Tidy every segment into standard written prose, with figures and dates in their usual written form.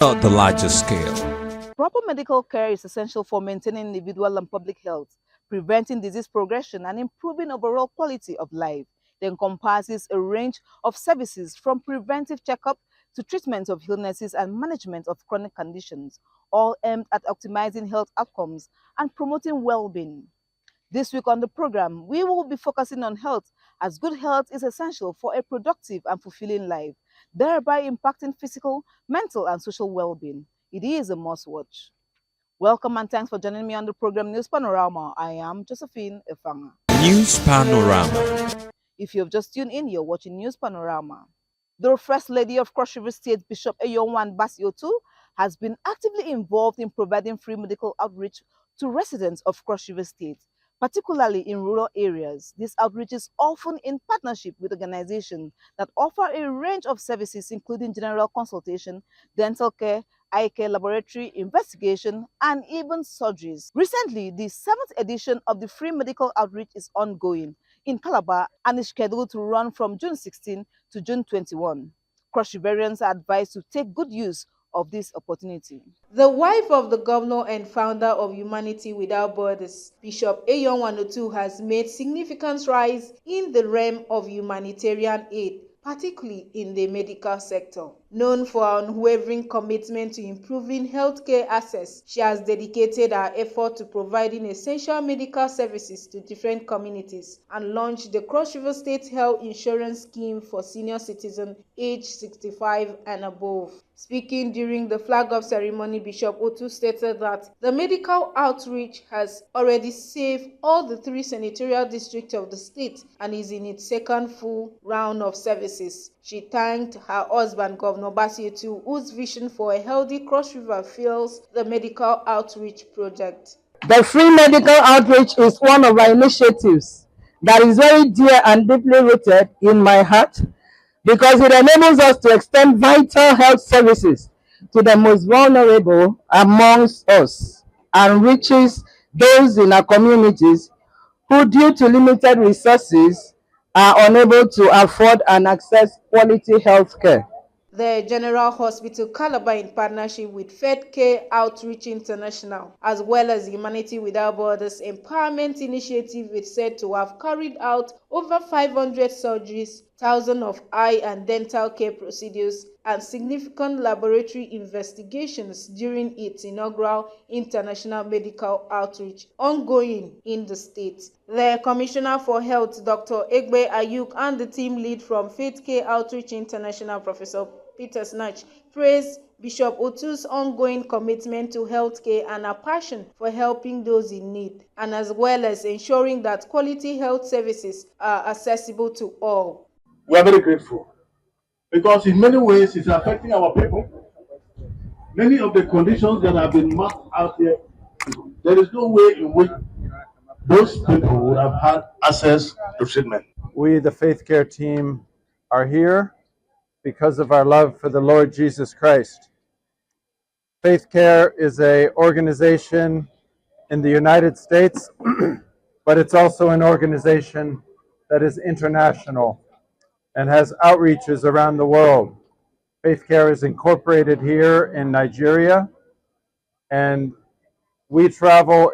Not the larger scale. Proper medical care is essential for maintaining individual and public health, preventing disease progression, and improving overall quality of life. It encompasses a range of services from preventive checkup to treatment of illnesses and management of chronic conditions, all aimed at optimizing health outcomes and promoting well-being. This week on the program, we will be focusing on health, as good health is essential for a productive and fulfilling life, thereby impacting physical, mental, and social well-being. It is a must-watch. Welcome and thanks for joining me on the program News Panorama. I am Josephine Efanga. News Panorama. If you have just tuned in, you're watching News Panorama. The First Lady of Cross River State, Bishop Eyonwan Basiotu, has been actively involved in providing free medical outreach to residents of Cross River State, particularly in rural areas. This outreach is often in partnership with organizations that offer a range of services, including general consultation, dental care, eye care, laboratory investigation, and even surgeries. Recently, the 7th edition of the free medical outreach is ongoing in Calabar and is scheduled to run from June 16 to June 21. Cross Riverians are advised to take good use of this opportunity. The wife of the governor and founder of Humanity Without Borders, Bishop Eyonwan has made significant strides in the realm of humanitarian aid, particularly in the medical sector. Known for her unwavering commitment to improving healthcare access, she has dedicated her effort to providing essential medical services to different communities and launched the Cross River State Health Insurance Scheme for senior citizens aged 65 and above. Speaking during the flag-off ceremony, Bishop Otu stated that the medical outreach has already saved all the 3 senatorial districts of the state and is in its second full round of services. She thanked her husband, Governor Basiotu, whose vision for a healthy Cross River fuels the medical outreach project. The free medical outreach is one of our initiatives that is very dear and deeply rooted in my heart because it enables us to extend vital health services to the most vulnerable amongst us and reaches those in our communities who, due to limited resources, are unable to afford and access quality health care. The General Hospital Calabar, in partnership with Fed Care Outreach International, as well as Humanity Without Borders Empowerment Initiative, is said to have carried out over 500 surgeries, thousands of eye and dental care procedures, and significant laboratory investigations during its inaugural international medical outreach ongoing in the state. The Commissioner for Health, Dr. Egbe Ayuk, and the team lead from Faith Care Outreach International, Professor Peter Snatch, praised Bishop Otu's ongoing commitment to healthcare and a passion for helping those in need, and as well as ensuring that quality health services are accessible to all. We are very grateful because in many ways it's affecting our people. Many of the conditions that have been marked out here, there is no way in which those people would have had access to treatment. We, the Faith Care team, are here because of our love for the Lord Jesus Christ. Faith Care is an organization in the United States, but it's also an organization that is international and has outreaches around the world. Faith Care is incorporated here in Nigeria, and we travel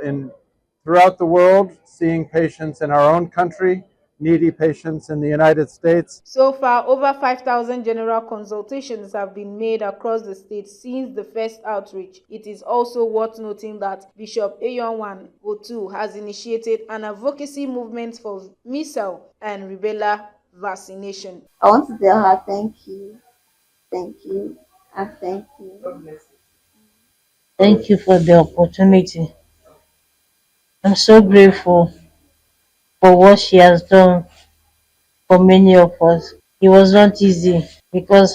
throughout the world seeing patients in our own country, needy patients in the United States. So far, over 5,000 general consultations have been made across the state since the first outreach. It is also worth noting that Bishop Eyonwan Otu has initiated an advocacy movement for measles and rubella vaccination. I want to tell her thank you, and thank you. Thank you for the opportunity. I'm so grateful for what she has done for many of us. It was not easy because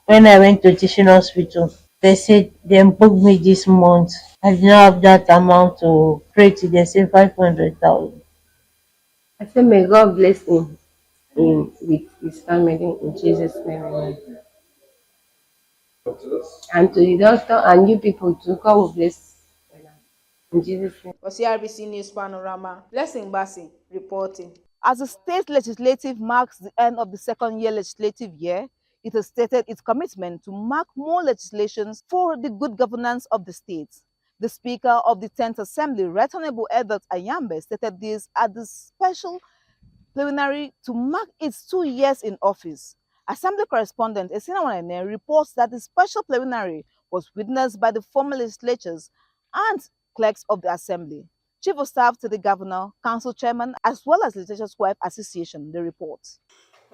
when I went to teaching hospital, they said they booked me this month. I did not have that amount to pray to. They said 500,000. I say may God bless him with his family in Jesus' name. Amen. And to the doctor and you people too, God will bless in Jesus' name. For CRBC News Panorama, Blessing Bassi reporting. As the state legislative marks the end of the second year legislative year, It has stated its commitment to mark more legislations for the good governance of the state. The Speaker of the 10th Assembly, Right Honorable Edward Ayambe, stated this at the special plenary to mark its 2 years in office. Assembly correspondent Esina Wanene reports that the special plenary was witnessed by the former legislatures and clerks of the Assembly, Chief of Staff to the Governor, Council Chairman, as well as Legislatures' Wife Association, the report.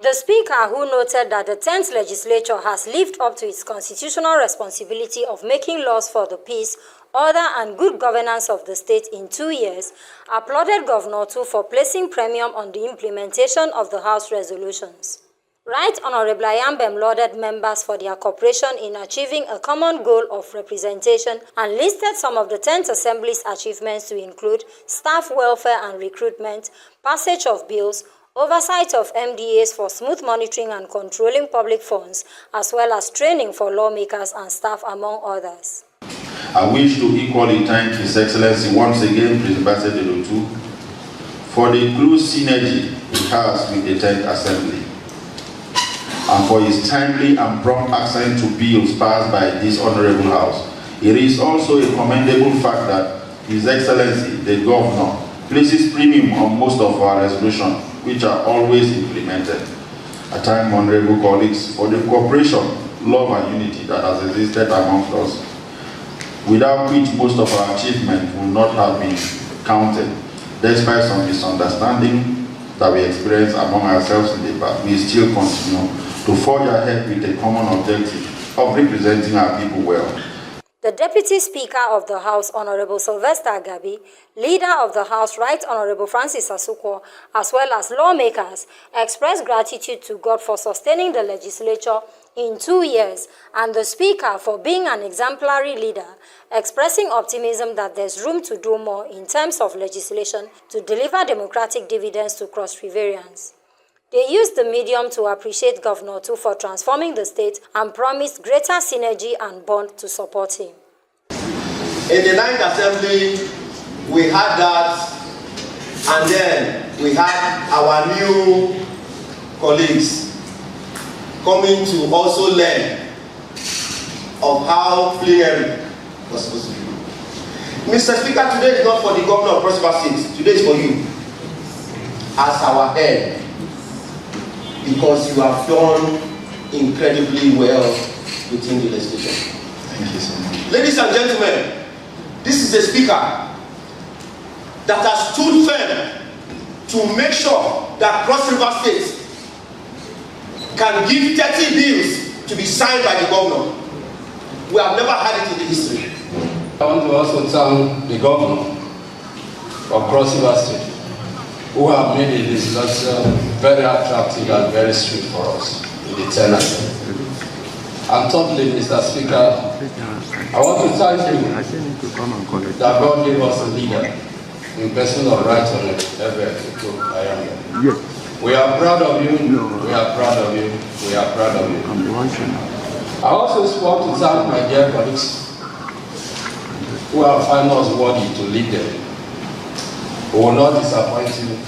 The Speaker, who noted that the 10th legislature has lived up to its constitutional responsibility of making laws for the peace, order and good governance of the state in 2 years, applauded Governor Tu for placing premium on the implementation of the House resolutions. Right Honorable Ayambem lauded members for their cooperation in achieving a common goal of representation and listed some of the 10th Assembly's achievements to include staff welfare and recruitment, passage of bills, oversight of MDAs for smooth monitoring and controlling public funds, as well as training for lawmakers and staff, among others. I wish to equally thank His Excellency once again, President Basedotu, for the close synergy he has with the 10th Assembly, and for his timely and prompt accent to bills passed by this Honorable House. It is also a commendable fact that His Excellency, the Governor, places premium on most of our resolutions, which are always implemented. I thank honorable colleagues for the cooperation, love and unity that has existed amongst us, without which most of our achievements would not have been counted. Despite some misunderstanding that we experience among ourselves in the past, we still continue to forge ahead with a common objective of representing our people well. The Deputy Speaker of the House, Honorable Sylvester Agabi, Leader of the House, Right Honorable Francis Asukwo, as well as lawmakers, expressed gratitude to God for sustaining the legislature in 2 years and the Speaker for being an exemplary leader, expressing optimism that there's room to do more in terms of legislation to deliver democratic dividends to Cross Riverians. They used the medium to appreciate Governor Tu for transforming the state and promised greater synergy and bond to support him. In the 9th Assembly, we had that, and then we had our new colleagues coming to also learn of how plenary was supposed to be. Mr. Speaker, today is not for the Governor of Cross River State, today is for you, as our head. Because you have done incredibly well within the legislation. Thank you so much. Ladies and gentlemen, this is a speaker that has stood firm to make sure that Cross River State can give 30 bills to be signed by the governor. We have never had it in the history. I want to also thank the governor of Cross River State, who have made the legislation very attractive and very sweet for us in the tenant. And thirdly, Mr. Speaker, I want to thank you that God gave us a leader in person of Right Honorable Edward Ayambe. We are proud of you, we are proud of you, we are proud of you. I also want to thank my dear colleagues who have found us worthy to lead them. We will not disappoint you.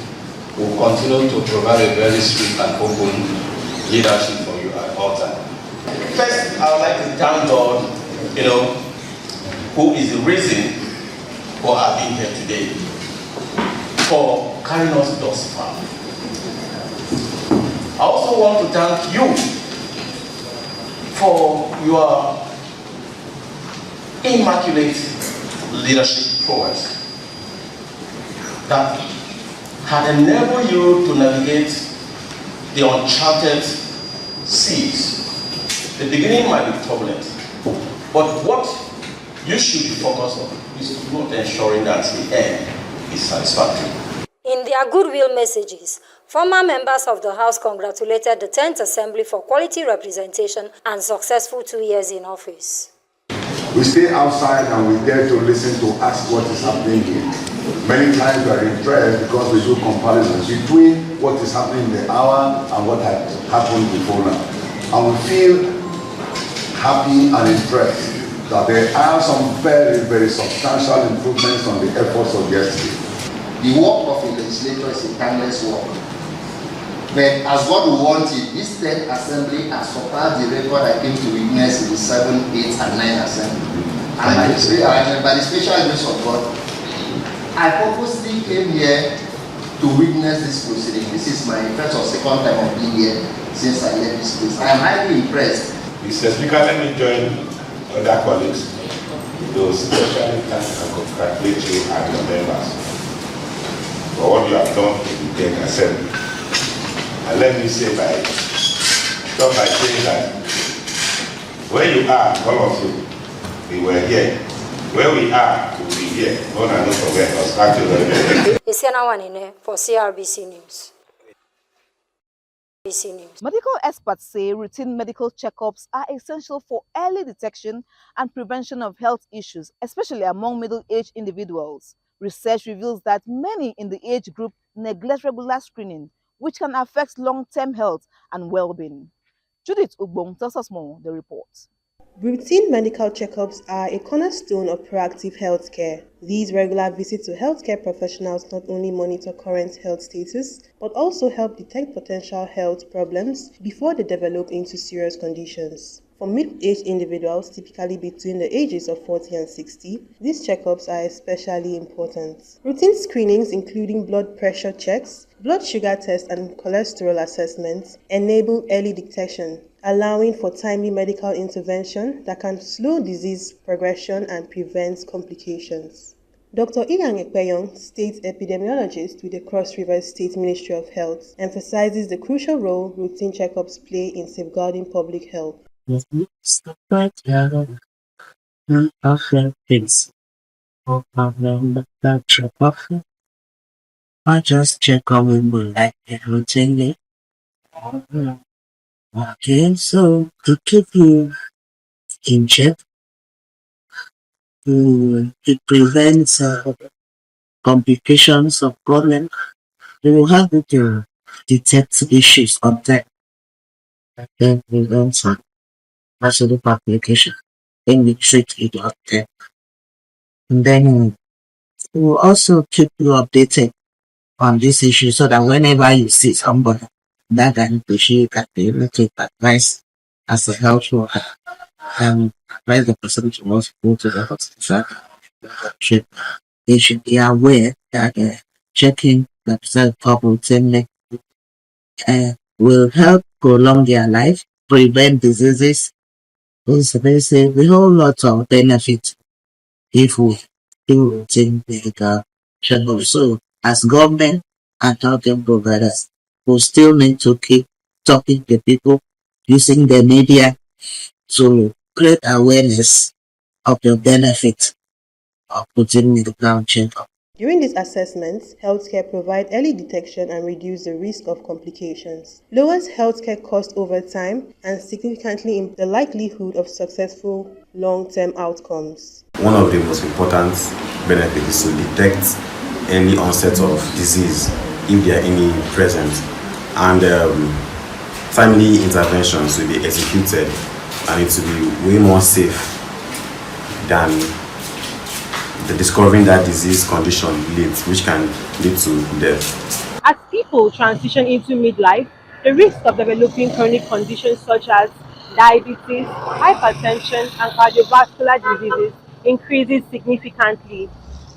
We will continue to provide a very sweet and open leadership for you at all times. First, I would like to thank God, who is the reason for our being here today, for carrying us thus far. I also want to thank you for your immaculate leadership prowess that had enabled you to navigate the uncharted seas. The beginning might be turbulent, but what you should be focused on is not ensuring that the end is satisfactory. In their goodwill messages, former members of the House congratulated the 10th Assembly for quality representation and successful 2 years in office. We stay outside and we dare to listen to ask what is happening here. Many times we are impressed because we do comparisons between what is happening in the hour and what had happened before now. And we feel happy and impressed that there are some very, very substantial improvements on the efforts of yesterday. The work of a legislator is a timeless work. But as God will want it, this 10th assembly has surpassed the record I came to witness in the 7, 8, and 9 assembly. And by the special grace of God, I purposely came here to witness this proceeding. This is my first or second time of being here since I left this place. I am highly impressed. Mr. Speaker, let me join other colleagues to especially thank and congratulate you and your members for what you have done in the 10th assembly. And let me say start by saying that where you are, all of you, we were here. Where we are, we'll be here. No, don't forget us. Thank you very much. It's one in for CRBC News. Medical experts say routine medical checkups are essential for early detection and prevention of health issues, especially among middle-aged individuals. Research reveals that many in the age group neglect regular screening, which can affect long-term health and well-being. Judith Ugbong tells us more, the report. Routine medical checkups are a cornerstone of proactive healthcare. These regular visits to healthcare professionals not only monitor current health status, but also help detect potential health problems before they develop into serious conditions. For middle-aged individuals, typically between the ages of 40 and 60, these checkups are especially important. Routine screenings, including blood pressure checks, blood sugar tests, and cholesterol assessments, enable early detection, allowing for timely medical intervention that can slow disease progression and prevent complications. Dr. Iyan Ekpeyong, state epidemiologist with the Cross River State Ministry of Health, emphasizes the crucial role routine checkups play in safeguarding public health. I just check on women like routinely. Okay, so to keep you in check, it prevents complications of problems. You will have to detect issues on time. Then we answer absolute application. Then we treat it on time. And then we will also keep you updated on this issue so that whenever you see somebody that can issue, you can be able to advise as a health worker and advise the person to also go to the hospital. They should be aware that checking themselves up routinely will help prolong their life, prevent diseases. There's a whole lot of benefits if we do routine medical checkup. So, as government and healthcare providers, we still need to keep talking to people, using the media to create awareness of the benefits of routine medical checkup. During these assessments, healthcare provides early detection and reduce the risk of complications, lowers healthcare costs over time, and significantly improves the likelihood of successful long-term outcomes. One of the most important benefits is to detect any onset of disease if there are any present, and timely interventions will be executed, and it will be way more safe than the discovering that disease condition leads, which can lead to death. As people transition into midlife, the risk of developing chronic conditions such as diabetes, hypertension, and cardiovascular diseases increases significantly.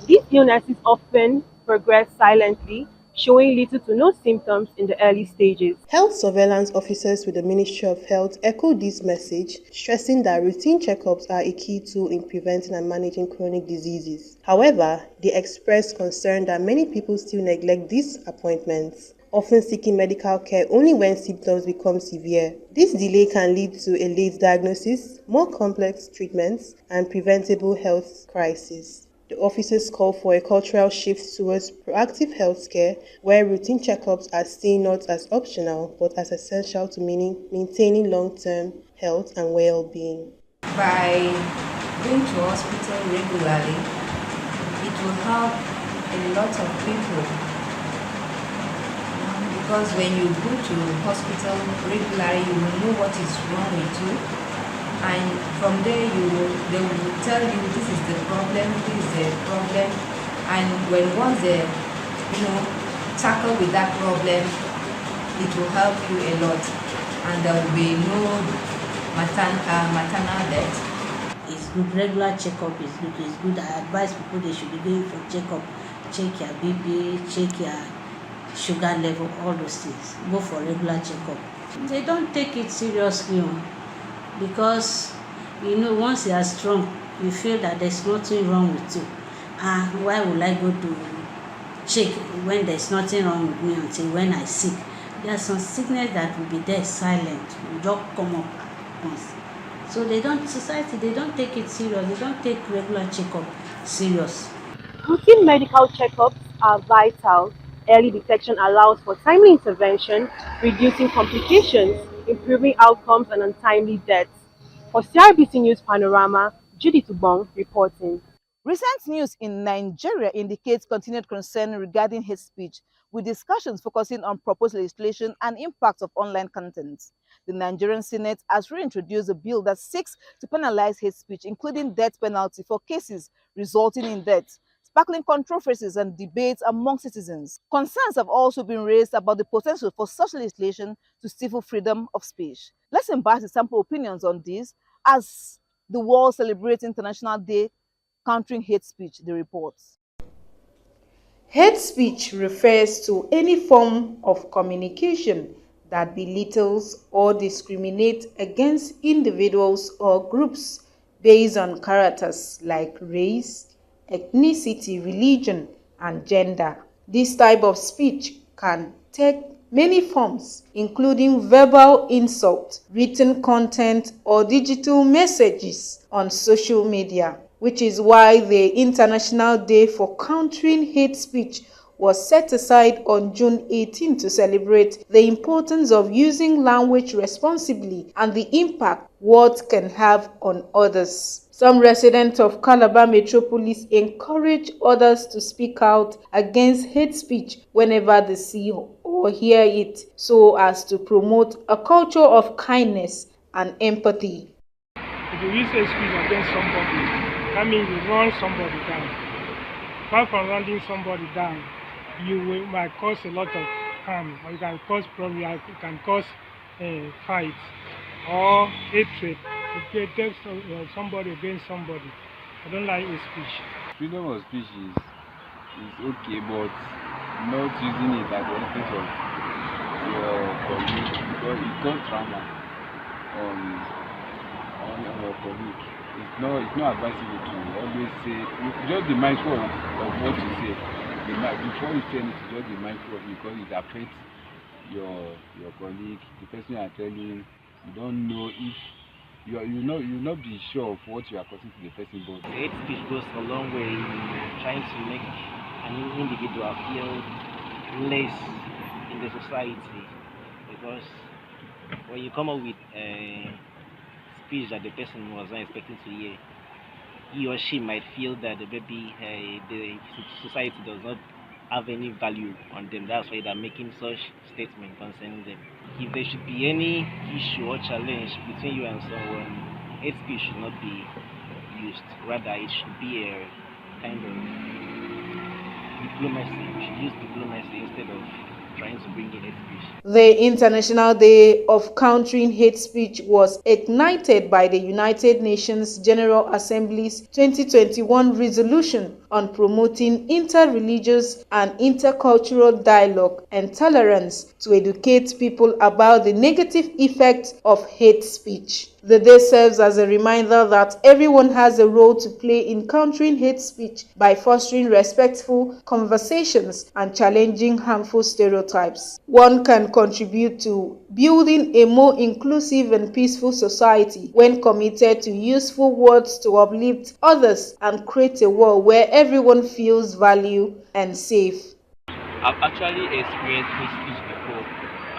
These illnesses often progress silently, showing little to no symptoms in the early stages. Health surveillance officers with the Ministry of Health echo this message, stressing that routine checkups are a key tool in preventing and managing chronic diseases. However, they express concern that many people still neglect these appointments, often seeking medical care only when symptoms become severe. This delay can lead to a late diagnosis, more complex treatments, and preventable health crises. The officers call for a cultural shift towards proactive healthcare, where routine checkups are seen not as optional but as essential to maintaining long-term health and well-being. By going to hospital regularly, it will help a lot of people, because when you go to hospital regularly, you will know what is wrong with you. And from there, they will tell you this is the problem, this is the problem, and once they tackle with that problem, it will help you a lot, and there will be no maternal death. It's good. Regular checkup is good. It's good. I advise people they should be going for checkup. Check your BP, check your sugar level, all those things. Go for regular checkup. They don't take it seriously because once you are strong, you feel that there's nothing wrong with you. Why would I go to check when there's nothing wrong with me until when I sick? There's some sickness that will be there silent, will just come up once. So society, they don't take it serious. They don't take regular checkup serious. Routine medical checkups are vital. Early detection allows for timely intervention, reducing complications, improving outcomes, and untimely deaths. For CRBC News Panorama, Judy Tubong reporting. Recent news in Nigeria indicates continued concern regarding hate speech, with discussions focusing on proposed legislation and impact of online content. The Nigerian Senate has reintroduced a bill that seeks to penalize hate speech, including death penalty for cases resulting in death, sparkling controversies and debates among citizens. Concerns have also been raised about the potential for such legislation to stifle freedom of speech. Let's embark the sample opinions on this as the world celebrates International Day Countering Hate Speech, the reports. Hate speech refers to any form of communication that belittles or discriminates against individuals or groups based on characters like race, ethnicity, religion, and gender. This type of speech can take many forms, including verbal insult, written content, or digital messages on social media, which is why the International Day for Countering Hate Speech was set aside on June 18 to celebrate the importance of using language responsibly and the impact words can have on others. Some residents of Calabar Metropolis encourage others to speak out against hate speech whenever they see or hear it, so as to promote a culture of kindness and empathy. If you use hate speech against somebody, that means you run somebody down. Apart from running somebody down, you might cause a lot of harm, or you can cause problems, you can cause fights or hatred. You take somebody against somebody. I don't like hate speech. Freedom of speech is okay, but not using it at the expense of your colleague, because it causes trauma on your colleague. It's not advisable to always say, just be mindful of what you say. Before you say anything, just be mindful of it, because it affects your colleague, the person you are telling. You don't know if you not be sure of what you are causing to the person. But hate speech goes a long way in trying to make an individual feel less in the society, because when you come up with a speech that the person was not expecting to hear, he or she might feel that maybe the society does not have any value on them. That's why they're making such statements concerning them. If there should be any issue or challenge between you and someone, hate speech should not be used. Rather, it should be a kind of diplomacy. We should use diplomacy instead of trying to bring in hate speech. The International Day of Countering Hate Speech was ignited by the United Nations General Assembly's 2021 resolution on promoting interreligious and intercultural dialogue and tolerance to educate people about the negative effects of hate speech. The day serves as a reminder that everyone has a role to play in countering hate speech by fostering respectful conversations and challenging harmful stereotypes. One can contribute to building a more inclusive and peaceful society when committed to useful words to uplift others and create a world where everyone feels valued and safe. I've actually experienced hate speech before,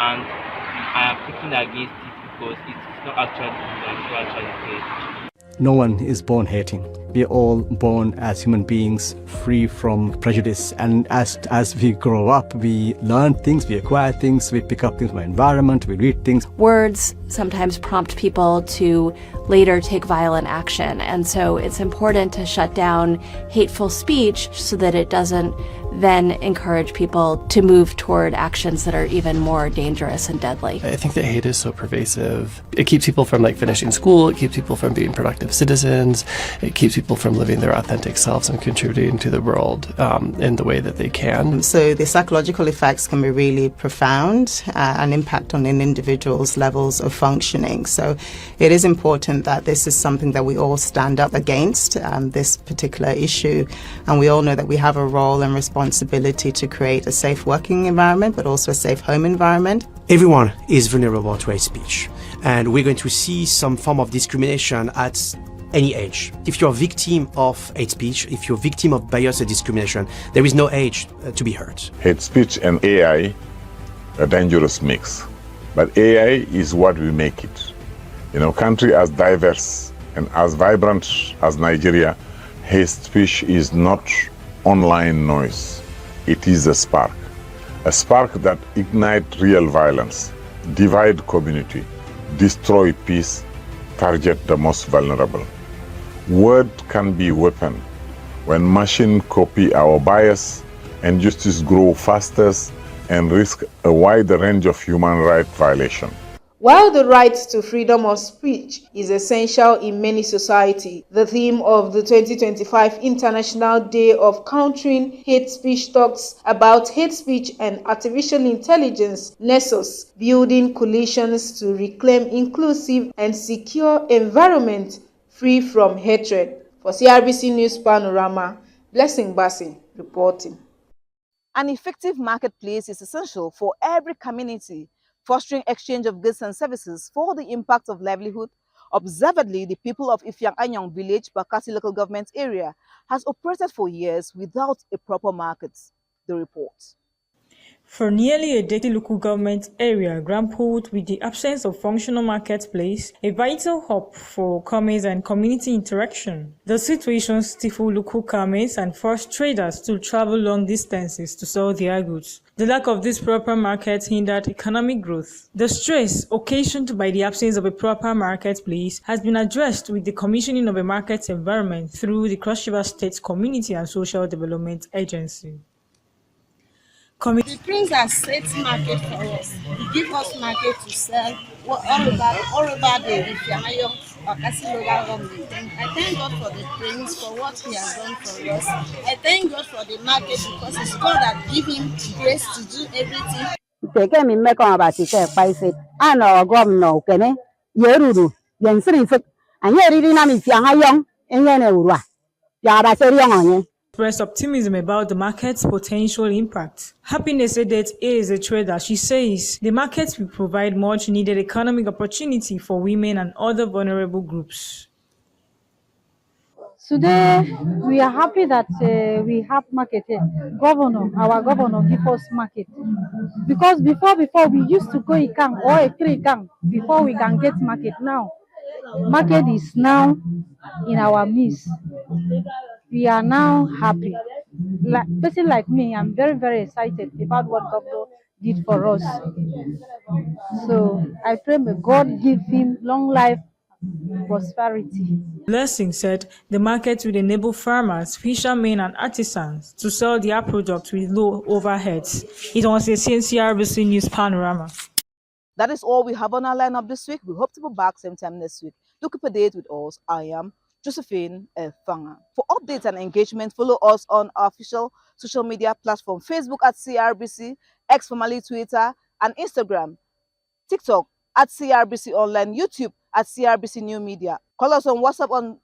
and I am picking against it because it's not actually hate. No one is born hating. We are all born as human beings, free from prejudice. And as we grow up, we learn things, we acquire things, we pick up things from our environment, we read things. Words sometimes prompt people to later take violent action. And so it's important to shut down hateful speech so that it doesn't then encourage people to move toward actions that are even more dangerous and deadly. I think that hate is so pervasive. It keeps people from finishing school, it keeps people from being productive citizens, it keeps people from living their authentic selves and contributing to the world in the way that they can. So the psychological effects can be really profound and impact on an individual's levels of functioning. So it is important that this is something that we all stand up against, this particular issue, and we all know that we have a role and responsibility to create a safe working environment, but also a safe home environment. Everyone is vulnerable to hate speech, and we're going to see some form of discrimination at any age. If you're a victim of hate speech, if you're a victim of bias or discrimination, there is no age to be hurt. Hate speech and AI, a dangerous mix. But AI is what we make it. In a country as diverse and as vibrant as Nigeria, hate speech is not online noise. It is a spark that ignites real violence, divide community, destroy peace, target the most vulnerable. Word can be weapon. When machine copy our bias, injustice grow faster and risk a wider range of human rights violation. While the right to freedom of speech is essential in many societies, the theme of the 2025 International Day of Countering Hate Speech talks about hate speech and artificial intelligence nexus, building coalitions to reclaim inclusive and secure environment free from hatred. For CRBC News Panorama, Blessing Bassi reporting. An effective marketplace is essential for every community, fostering exchange of goods and services for the impact of livelihood. Observedly, the people of Ifyang-Anyong village, Bakasi local government area, has operated for years without a proper market. The report. For nearly a decade, the local government area grappled with the absence of functional marketplace, a vital hub for commerce and community interaction. The situation stifled local commerce and forced traders to travel long distances to sell their goods. The lack of this proper market hindered economic growth. The stress occasioned by the absence of a proper marketplace has been addressed with the commissioning of a market environment through the Cross River State Community and Social Development Agency. The prince has set market for us. He gives us market to sell all over the Ifyang-Anyong Bakasi local government. I thank God for the prince for what he has done for us. I thank God for the market because it's God that give him grace to do everything. Expressed optimism about the market's potential impact. Happiness Edet is a trader. She says the market will provide much needed economic opportunity for women and other vulnerable groups. Today, we are happy that we have market here. Our governor give us market. Because before we used to go Ikang or a three Ikang before we can get market. Now, market is now in our midst. We are now happy. Person like me, I'm very, very excited about what governor did for us. So I pray may God give him long life, prosperity. Blessing said the market will enable farmers, fishermen, and artisans to sell their products with low overheads. It was a CRBC News Panorama. That is all we have on our lineup this week. We hope to be back same time next week. To keep a date with us, I am Josephine Fanga. For updates and engagement, follow us on our official social media platform, Facebook at CRBC, X formerly Twitter, and Instagram, TikTok at CRBC Online, YouTube at CRBC New Media. Call us on WhatsApp on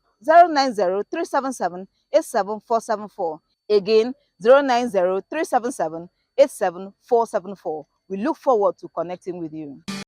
090-377-87474. Again, 090-377-87474. We look forward to connecting with you.